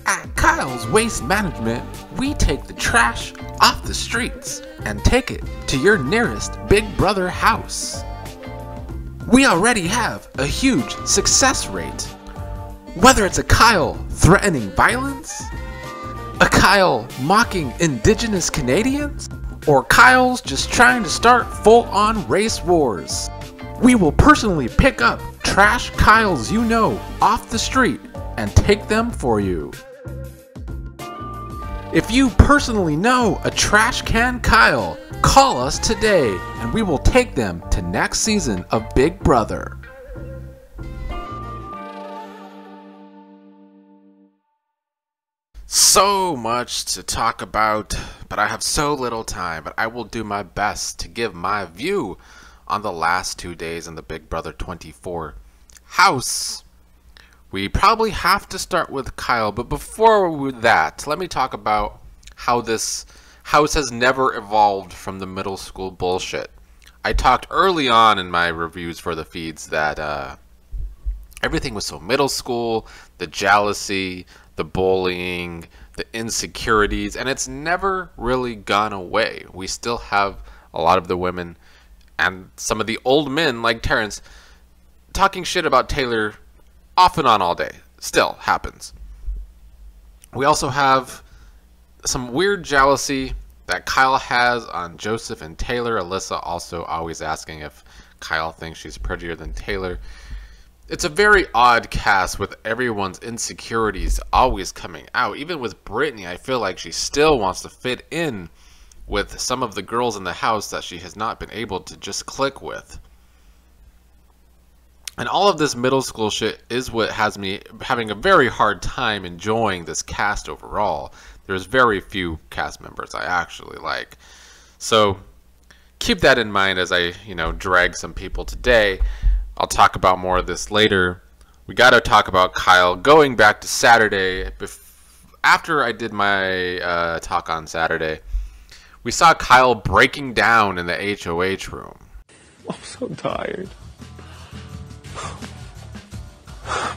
At Kyle's Waste Management, we take the trash off the streets and take it to your nearest Big Brother house. We already have a huge success rate. Whether it's a Kyle threatening violence, a Kyle mocking Indigenous Canadians, or Kyle's just trying to start full-on race wars, we will personally pick up trash Kyles you know off the street and take them for you. If you personally know a trash can Kyle, call us today and we will take them to next season of Big Brother. So much to talk about, but I have so little time, but I will do my best to give my view on the last 2 days in the Big Brother 24 house. We probably have to start with Kyle, but before that, let me talk about how this house has never evolved from the middle school bullshit. I talked early on in my reviews for the feeds that everything was so middle school, the jealousy, the bullying, the insecurities, and it's never really gone away. We still have a lot of the women and some of the old men like Terrence talking shit about Taylor off and on all day. Still happens. We also have some weird jealousy that Kyle has on Joseph and Taylor. Alyssa also always asking if Kyle thinks she's prettier than Taylor. It's a very odd cast with everyone's insecurities always coming out. Even with Brittany, I feel like she still wants to fit in with some of the girls in the house that she has not been able to just click with. And all of this middle school shit is what has me having a very hard time enjoying this cast overall. There's very few cast members I actually like. So keep that in mind as I, drag some people today. I'll talk about more of this later. We got to talk about Kyle. Going back to Saturday, after I did my talk on Saturday, we saw Kyle breaking down in the HOH room. I'm so tired.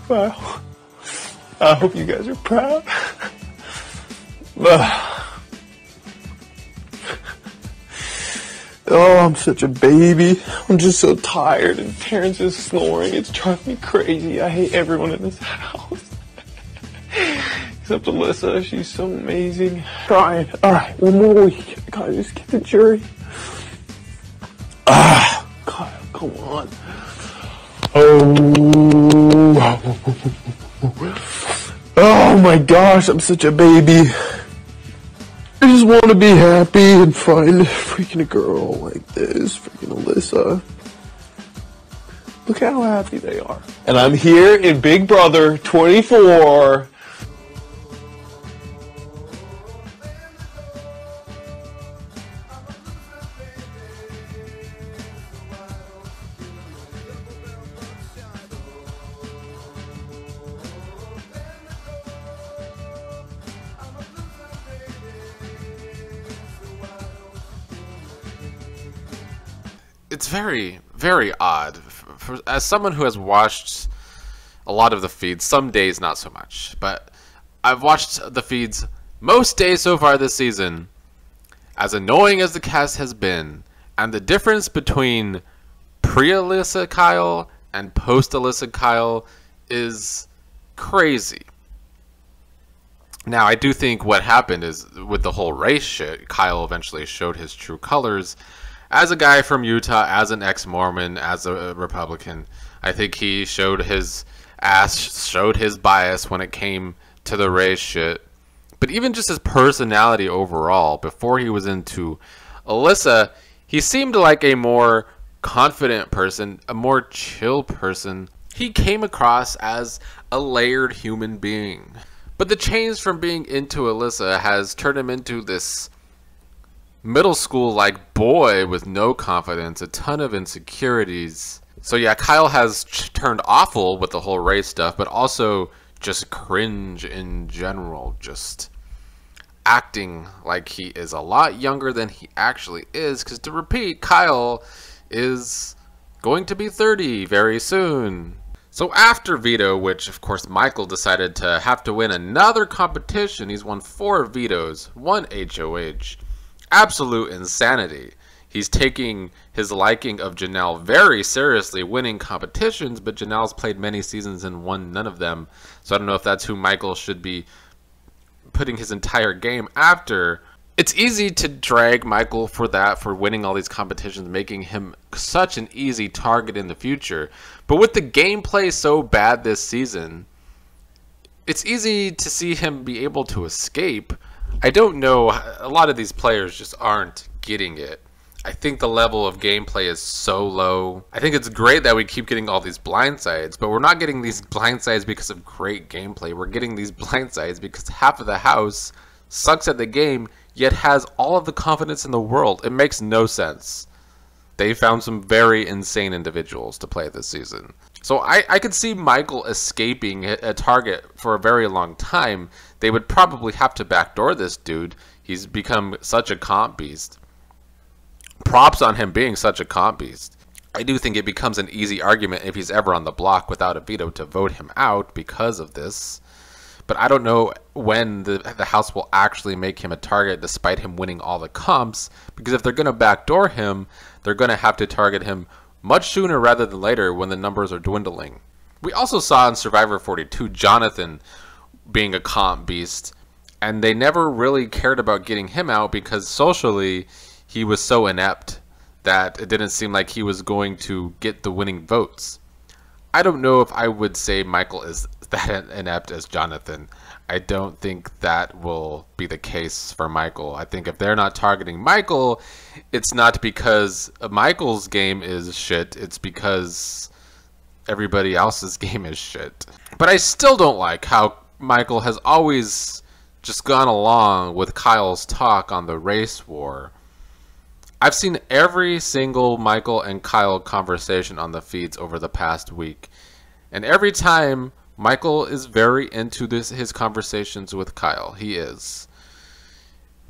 Wow. I hope you guys are proud. Oh, I'm such a baby. I'm just so tired and Terrence is snoring. It's driving me crazy. I hate everyone in this house. Except Alyssa. She's so amazing. Trying. Alright, one more week. I gotta just get the jury. Kyle, come on. Oh my gosh, I'm such a baby. I just want to be happy and find freaking a girl like this, freaking Alyssa. Look how happy they are. And I'm here in Big Brother 24. It's very, very odd. As someone who has watched a lot of the feeds, some days not so much, but I've watched the feeds most days so far this season. As annoying as the cast has been, and the difference between pre-Alyssa Kyle and post-Alyssa Kyle is crazy. Now, I do think what happened is, with the whole race shit, Kyle eventually showed his true colors. As a guy from Utah, as an ex-Mormon, as a Republican, I think he showed his ass, showed his bias when it came to the race shit. But even just his personality overall, before he was into Alyssa, he seemed like a more confident person, a more chill person. He came across as a layered human being. But the change from being into Alyssa has turned him into this middle school like boy with no confidence, a ton of insecurities. So yeah, Kyle has turned awful with the whole race stuff, but also just cringe in general, just acting like he is a lot younger than he actually is. Because to repeat, Kyle is going to be 30 very soon. So after veto, which of course Michael decided to have to win another competition, he's won 4 vetoes, 1 HOH. Absolute insanity. He's taking his liking of Janelle very seriously, winning competitions, but Janelle's played many seasons and won none of them. So I don't know if that's who Michael should be putting his entire game after. It's easy to drag Michael for that, for winning all these competitions, making him such an easy target in the future. But with the gameplay so bad this season, it's easy to see him be able to escape. I don't know, a lot of these players just aren't getting it. I think the level of gameplay is so low. I think it's great that we keep getting all these blindsides, but we're not getting these blindsides because of great gameplay. We're getting these blindsides because half of the house sucks at the game, yet has all of the confidence in the world. It makes no sense. They found some very insane individuals to play this season. So I could see Michael escaping a target for a very long time. They would probably have to backdoor this dude. He's become such a comp beast. Props on him being such a comp beast. I do think it becomes an easy argument if he's ever on the block without a veto to vote him out because of this. But I don't know when the house will actually make him a target despite him winning all the comps, because if they're going to backdoor him, they're going to have to target him much sooner rather than later when the numbers are dwindling. We also saw in Survivor 42 Jonathan being a comp beast, and they never really cared about getting him out because socially he was so inept that it didn't seem like he was going to get the winning votes. I don't know if I would say Michael is that inept as Jonathan. I don't think that will be the case for Michael. I think if they're not targeting Michael, it's not because Michael's game is shit. It's because everybody else's game is shit. But I still don't like how Michael has always just gone along with Kyle's talk on the race war. I've seen every single Michael and Kyle conversation on the feeds over the past week. And every time, Michael is very into his conversations with Kyle. He is.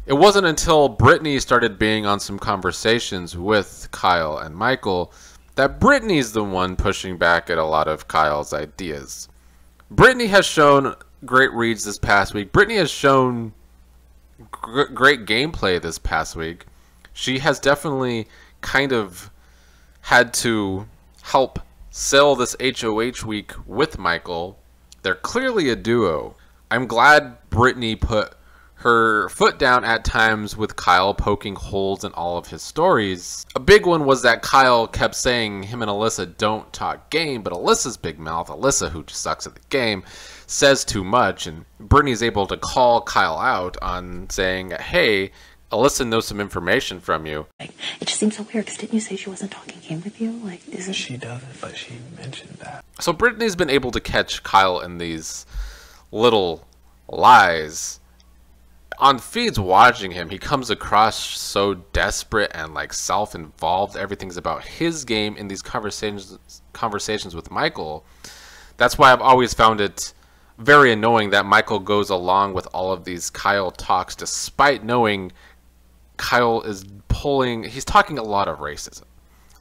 It wasn't until Brittany started being on some conversations with Kyle and Michael that Brittany's the one pushing back at a lot of Kyle's ideas. Brittany has shown great reads this past week. Brittany has shown great gameplay this past week. She has definitely kind of had to help sell this HOH week with Michael. They're clearly a duo. I'm glad Brittany put her foot down at times with Kyle poking holes in all of his stories. A big one was that Kyle kept saying him and Alyssa don't talk game, but Alyssa's big mouth, Alyssa who just sucks at the game, says too much, and Brittany's able to call Kyle out on saying, hey, Alyssa knows some information from you. It just seems so weird, because didn't you say she wasn't talking game with you? Like, isn't She doesn't, but she mentioned that. So Brittany's been able to catch Kyle in these little lies. On feeds watching him, he comes across so desperate and like self-involved. Everything's about his game in these conversations with Michael. That's why I've always found it very annoying that Michael goes along with all of these Kyle talks despite knowing Kyle is he's talking a lot of racism.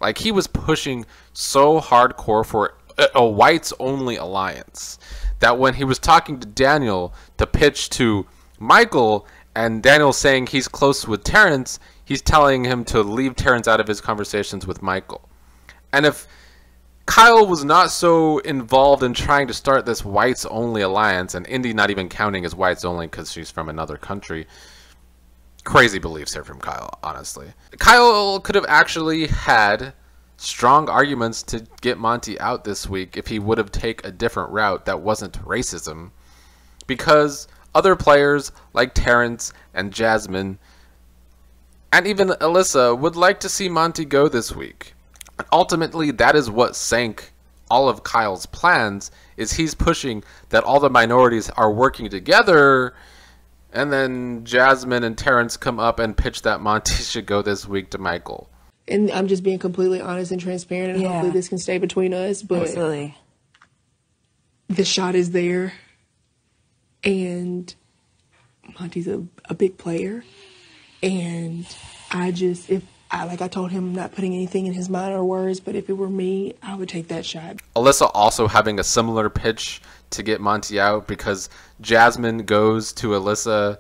Like, he was pushing so hardcore for a whites only alliance that when he was talking to Daniel to pitch to Michael and Daniel saying he's close with Terrence, he's telling him to leave Terrence out of his conversations with Michael. And if Kyle was not so involved in trying to start this whites only alliance, and Indy not even counting as whites only because she's from another country, crazy beliefs here from Kyle, honestly. Kyle could have actually had strong arguments to get Monty out this week if he would have taken a different route that wasn't racism, because other players like Terrence and Jasmine and even Alyssa would like to see Monty go this week. And ultimately, that is what sank all of Kyle's plans, is he's pushing that all the minorities are working together, and then Jasmine and Terrence come up and pitch that Monty should go this week to Michael. And I'm just being completely honest and transparent, and hopefully this can stay between us, but absolutely. The shot is there, and Monty's a big player, and I just, I told him, I'm not putting anything in his mind or words, but if it were me, I would take that shot. Alyssa also having a similar pitch to get Monty out, because Jasmine goes to Alyssa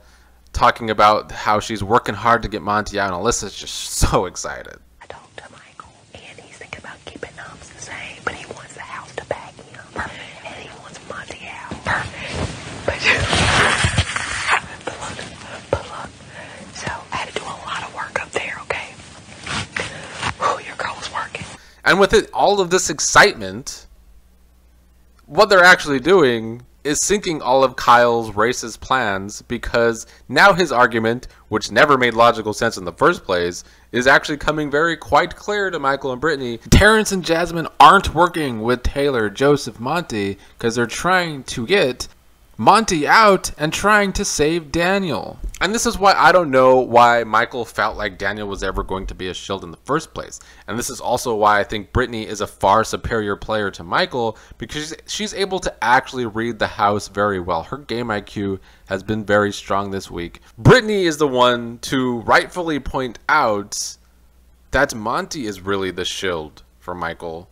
talking about how she's working hard to get Monty out, and Alyssa's just so excited. I talked to Michael, and he's thinking about keeping numbers the same, but he wants the house to back him, and he wants Monty out. But look, so I had to do a lot of work up there, okay? Whew, your girl was working. And with it, all of this excitement, what they're actually doing is sinking all of Kyle's racist plans, because now his argument, which never made logical sense in the first place, is actually coming quite clear to Michael and Brittany. Terrence and Jasmine aren't working with Taylor, Joseph, Monty, because they're trying to get Monty out and trying to save Daniel. And this is why I don't know why Michael felt like Daniel was ever going to be a shield in the first place. And this is also why I think Brittany is a far superior player to Michael, because she's able to actually read the house very well. Her game IQ has been very strong this week. Brittany is the one to rightfully point out that Monty is really the shield for Michael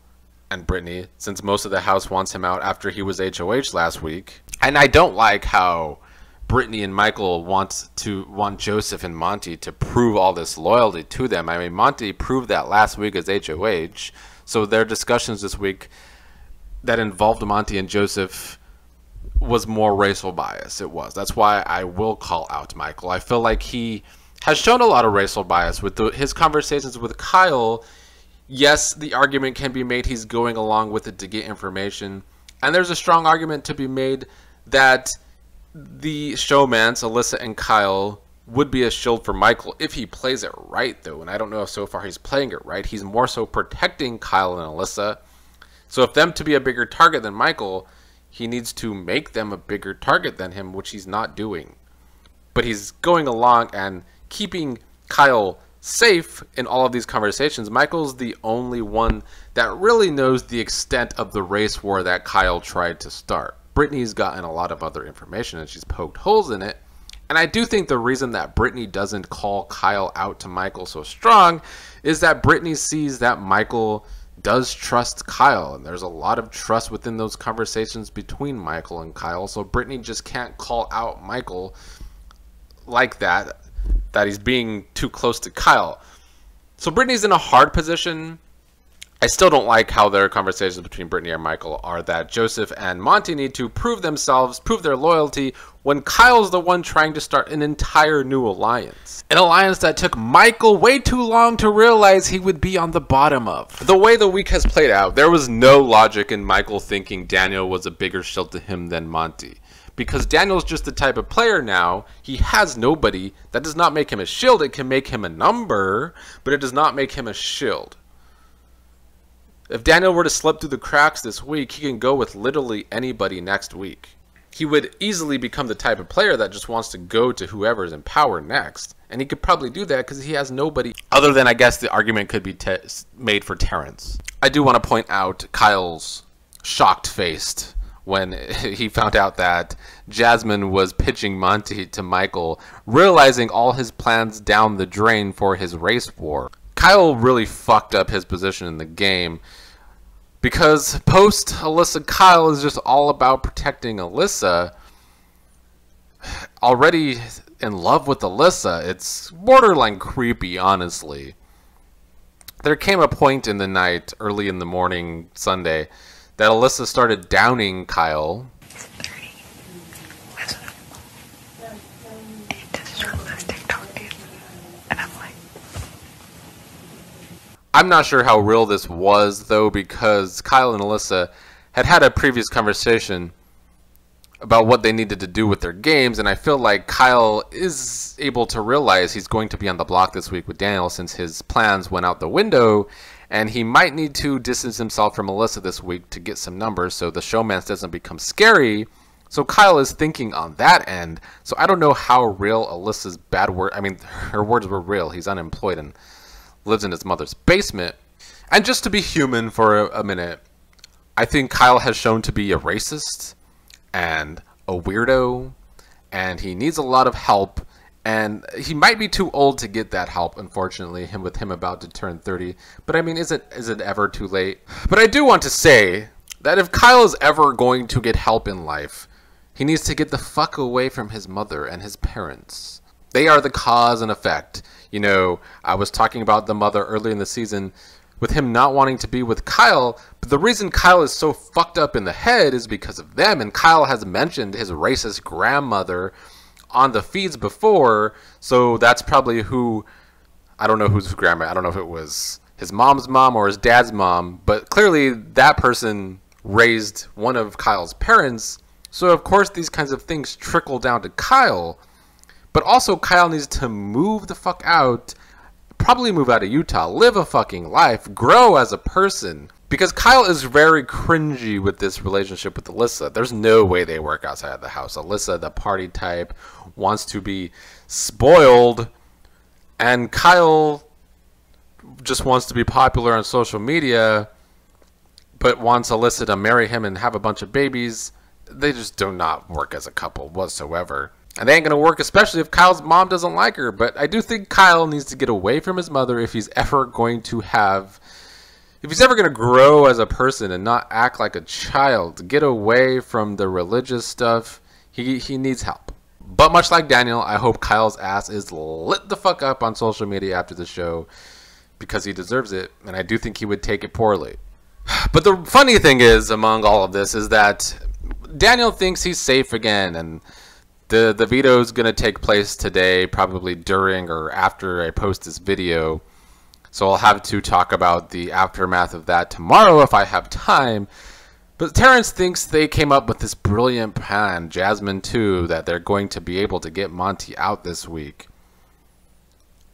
and Brittany, since most of the house wants him out after he was HOH last week. And I don't like how Brittany and Michael want Joseph and Monty to prove all this loyalty to them. I mean, Monty proved that last week as HOH. So their discussions this week that involved Monty and Joseph was more racial bias. It was. That's why I will call out Michael. I feel like he has shown a lot of racial bias with his conversations with Kyle. Yes, the argument can be made he's going along with it to get information. And there's a strong argument to be made that the showmans, Alyssa and Kyle, would be a shield for Michael if he plays it right, though. And I don't know if so far he's playing it right. He's more so protecting Kyle and Alyssa. So if them to be a bigger target than Michael, he needs to make them a bigger target than him, which he's not doing. But he's going along and keeping Kyle safe in all of these conversations. Michael's the only one that really knows the extent of the race war that Kyle tried to start. Brittany's gotten a lot of other information and she's poked holes in it. And I do think the reason that Brittany doesn't call Kyle out to Michael so strong is that Brittany sees that Michael does trust Kyle. And there's a lot of trust within those conversations between Michael and Kyle. So Brittany just can't call out Michael like that he's being too close to Kyle. So Brittany's in a hard position. I still don't like how their conversations between Brittany and Michael are that Joseph and Monty need to prove themselves, prove their loyalty, when Kyle's the one trying to start an entire new alliance. An alliance that took Michael way too long to realize he would be on the bottom of. The way the week has played out, there was no logic in Michael thinking Daniel was a bigger shield to him than Monty. Because Daniel's just the type of player now, he has nobody. That does not make him a shield. It can make him a number, but it does not make him a shield. If Daniel were to slip through the cracks this week, he can go with literally anybody next week. He would easily become the type of player that just wants to go to whoever's in power next. And he could probably do that because he has nobody other than, I guess, the argument could be made for Terrence. I do want to point out Kyle's shocked face when he found out that Jasmine was pitching Monty to Michael, realizing all his plans down the drain for his race war. Kyle really fucked up his position in the game because post Alyssa, Kyle is just all about protecting Alyssa. Already in love with Alyssa, it's borderline creepy, honestly. There came a point in the night, early in the morning, Sunday, that Alyssa started downing Kyle. I'm not sure how real this was, though, because Kyle and Alyssa had a previous conversation about what they needed to do with their games, and I feel like Kyle is able to realize he's going to be on the block this week with Daniel since his plans went out the window, and he might need to distance himself from Alyssa this week to get some numbers so the showmance doesn't become scary. So Kyle is thinking on that end. So I don't know how real Alyssa's bad word, I mean, her words were real. He's unemployed and lives in his mother's basement. And just to be human for a minute, I think Kyle has shown to be a racist and a weirdo, and he needs a lot of help. And he might be too old to get that help, unfortunately, with him about to turn 30. But I mean, is it ever too late? But I do want to say that if Kyle is ever going to get help in life, he needs to get the fuck away from his mother and his parents. They are the cause and effect. You know, I was talking about the mother earlier in the season with him not wanting to be with Kyle, but the reason Kyle is so fucked up in the head is because of them, and Kyle has mentioned his racist grandmother on the feeds before, so that's probably who, I don't know whose grandma, I don't know if it was his mom's mom or his dad's mom, but clearly that person raised one of Kyle's parents, so of course these kinds of things trickle down to Kyle, but also Kyle needs to move the fuck out, probably move out of Utah, live a fucking life, grow as a person. Because Kyle is very cringy with this relationship with Alyssa. There's no way they work outside of the house. Alyssa, the party type, wants to be spoiled. And Kyle just wants to be popular on social media, but wants Alyssa to marry him and have a bunch of babies. They just do not work as a couple whatsoever. And they ain't going to work, especially if Kyle's mom doesn't like her. But I do think Kyle needs to get away from his mother if he's ever going to have... If he's ever going to grow as a person and not act like a child, get away from the religious stuff, he needs help. But much like Daniel, I hope Kyle's ass is lit the fuck up on social media after the show because he deserves it. And I do think he would take it poorly. But the funny thing is, among all of this, is that Daniel thinks he's safe again, and the veto is going to take place today, probably during or after I post this video. So I'll have to talk about the aftermath of that tomorrow if I have time. But Terrence thinks they came up with this brilliant plan, Jasmine too, that they're going to be able to get Monty out this week.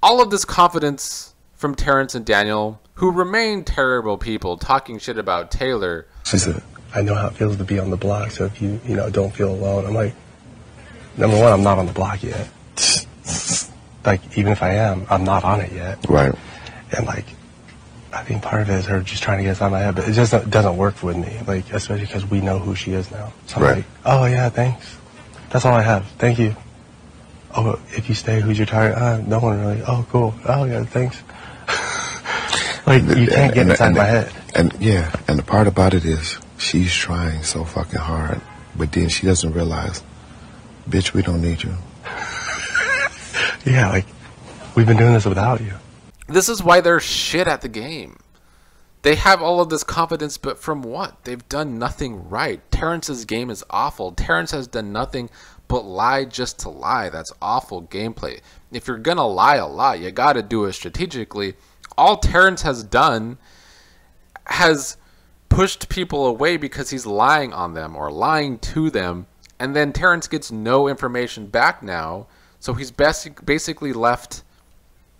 All of this confidence from Terrence and Daniel, who remain terrible people, talking shit about Taylor. She said, I know how it feels to be on the block, so if you don't feel alone. I'm like, number one, I'm not on the block yet. Like, even if I am, I'm not on it yet. Right. And, like, I think part of it is her just trying to get us out of my head, but it just doesn't work with me, like, especially because we know who she is now. So I'm like, oh, yeah, thanks. That's all I have. Thank you. Oh, if you stay, who's your target? No one really. Oh, cool. Oh, yeah, thanks. Like, you can't get inside my head. And, yeah, and the part about it is she's trying so fucking hard, but then she doesn't realize, bitch, we don't need you. Yeah, like, we've been doing this without you. This is why they're shit at the game. They have all of this confidence, but from what? They've done nothing right. Terrence's game is awful. Terrence has done nothing but lie just to lie. That's awful gameplay. If you're gonna lie a lot, you gotta do it strategically. All Terrence has done has pushed people away because he's lying on them or lying to them, and then Terrence gets no information back now, so he's basically left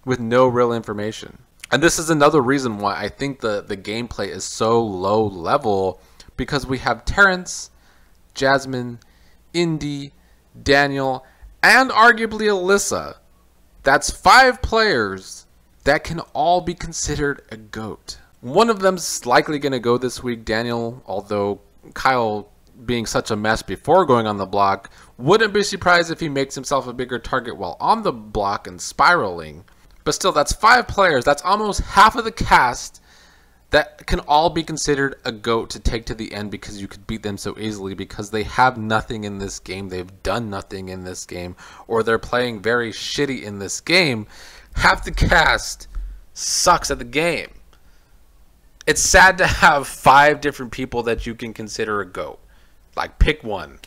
with no real information. And this is another reason why I think the gameplay is so low level, because we have Terrence, Jasmine, Indy, Daniel, and arguably Alyssa. That's 5 players that can all be considered a GOAT. One of them's likely going to go this week, Daniel, although Kyle, being such a mess before going on the block, wouldn't be surprised if he makes himself a bigger target while on the block and spiraling. But still, that's 5 players. That's almost half of the cast that can all be considered a GOAT to take to the end, because you could beat them so easily because they have nothing in this game. They've done nothing in this game, or they're playing very shitty in this game. Half the cast sucks at the game. It's sad to have 5 different people that you can consider a GOAT. Like, pick one.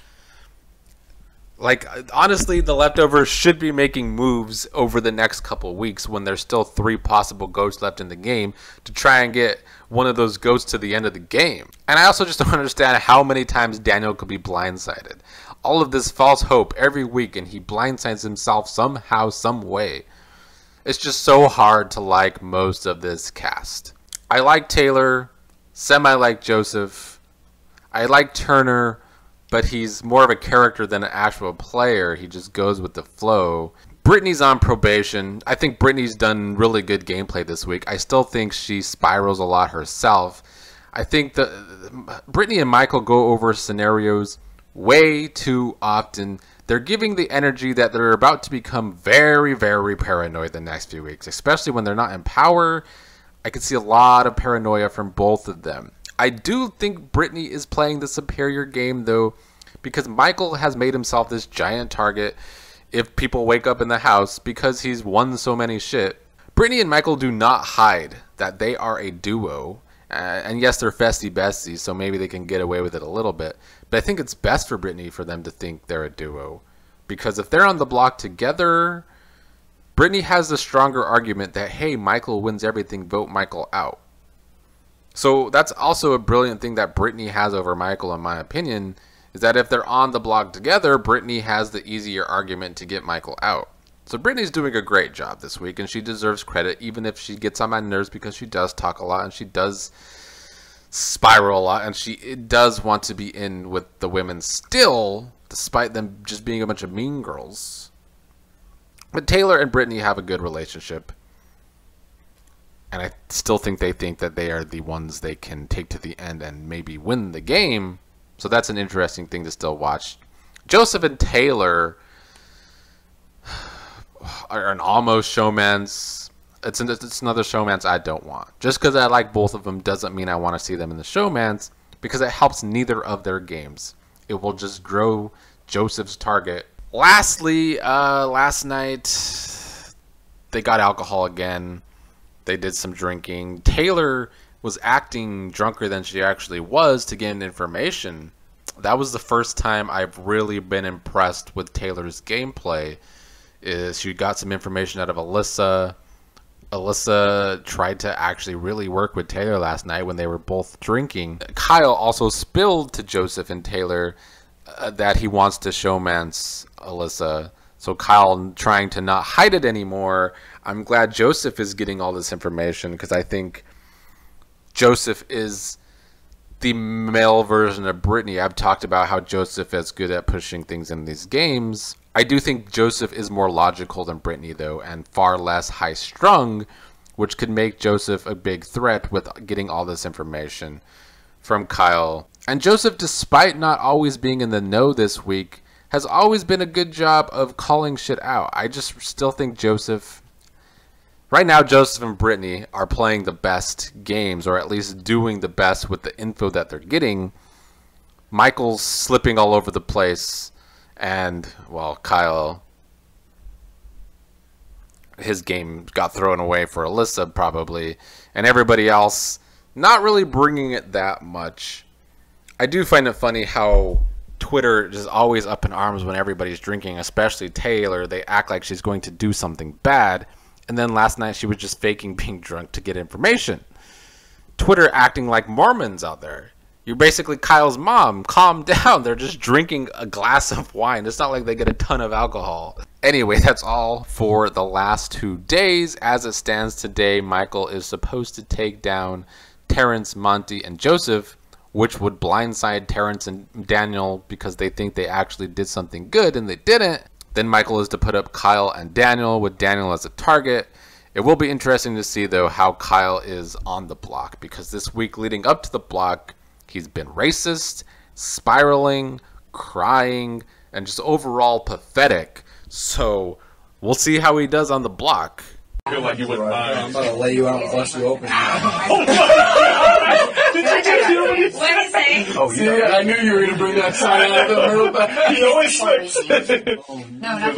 Like, honestly, the leftovers should be making moves over the next couple of weeks when there's still 3 possible GOATs left in the game to try and get one of those GOATs to the end of the game. And I also just don't understand how many times Daniel could be blindsided. All of this false hope every week, and he blindsides himself somehow, some way. It's just so hard to like most of this cast. I like Taylor, semi-like Joseph. I like Turner, but he's more of a character than an actual player. He just goes with the flow. Brittany's on probation. I think Brittany's done really good gameplay this week. I still think she spirals a lot herself. I think Brittany and Michael go over scenarios way too often. They're giving the energy that they're about to become very, very paranoid the next few weeks, especially when they're not in power. I can see a lot of paranoia from both of them. I do think Brittany is playing the superior game, though, because Michael has made himself this giant target if people wake up in the house because he's won so many shit. Brittany and Michael do not hide that they are a duo. And yes, they're festy besties, so maybe they can get away with it a little bit. But I think it's best for Brittany for them to think they're a duo. Because if they're on the block together, Brittany has the stronger argument that, hey, Michael wins everything, vote Michael out. So that's also a brilliant thing that Brittany has over Michael, in my opinion, is that if they're on the block together, Brittany has the easier argument to get Michael out. So Brittany's doing a great job this week, and she deserves credit, even if she gets on my nerves because she does talk a lot, and she does spiral a lot, and she does want to be in with the women still, despite them just being a bunch of mean girls. But Taylor and Brittany have a good relationship, and I still think that they are the ones they can take to the end and maybe win the game. So that's an interesting thing to still watch. Joseph and Taylor are an almost showmance. It's another showmance I don't want. Just because I like both of them doesn't mean I want to see them in the showmance, because it helps neither of their games. It will just grow Joseph's target. Lastly, last night they got alcohol again. They did some drinking. Taylor was acting drunker than she actually was to gain information. That was the first time I've really been impressed with Taylor's gameplay. Is she got some information out of Alyssa. Alyssa tried to actually really work with Taylor last night when they were both drinking. Kyle also spilled to Joseph and Taylor that he wants to showmance Alyssa. So Kyle trying to not hide it anymore. I'm glad Joseph is getting all this information, because I think Joseph is the male version of Brittany. I've talked about how Joseph is good at pushing things in these games. I do think Joseph is more logical than Brittany, though, and far less high-strung, which could make Joseph a big threat with getting all this information from Kyle. And Joseph, despite not always being in the know this week, has always been a good job of calling shit out. I just still think Joseph... Right now, Joseph and Brittany are playing the best games, or at least doing the best with the info that they're getting. Michael's slipping all over the place. And, well, Kyle, his game got thrown away for Alyssa, probably. And everybody else, not really bringing it that much. I do find it funny how Twitter is always up in arms when everybody's drinking, especially Taylor. They act like she's going to do something bad. And then last night she was just faking being drunk to get information. Twitter acting like Mormons out there. You're basically Kyle's mom. Calm down. They're just drinking a glass of wine. It's not like they get a ton of alcohol. Anyway, that's all for the last 2 days. As it stands today, Michael is supposed to take down Terrence, Monty, and Joseph, which would blindside Terrence and Daniel because they think they actually did something good and they didn't. Then Michael is to put up Kyle and Daniel, with Daniel as a target. It will be interesting to see, though, how Kyle is on the block, because this week leading up to the block, he's been racist, spiraling, crying, and just overall pathetic. So we'll see how he does on the block. I feel like you wouldn't mind. I'm about to lay you out and bust you open. Did you just hear what he said? What did he say? Oh, see, I knew you were going to bring that sign out of the room. He always says. No, not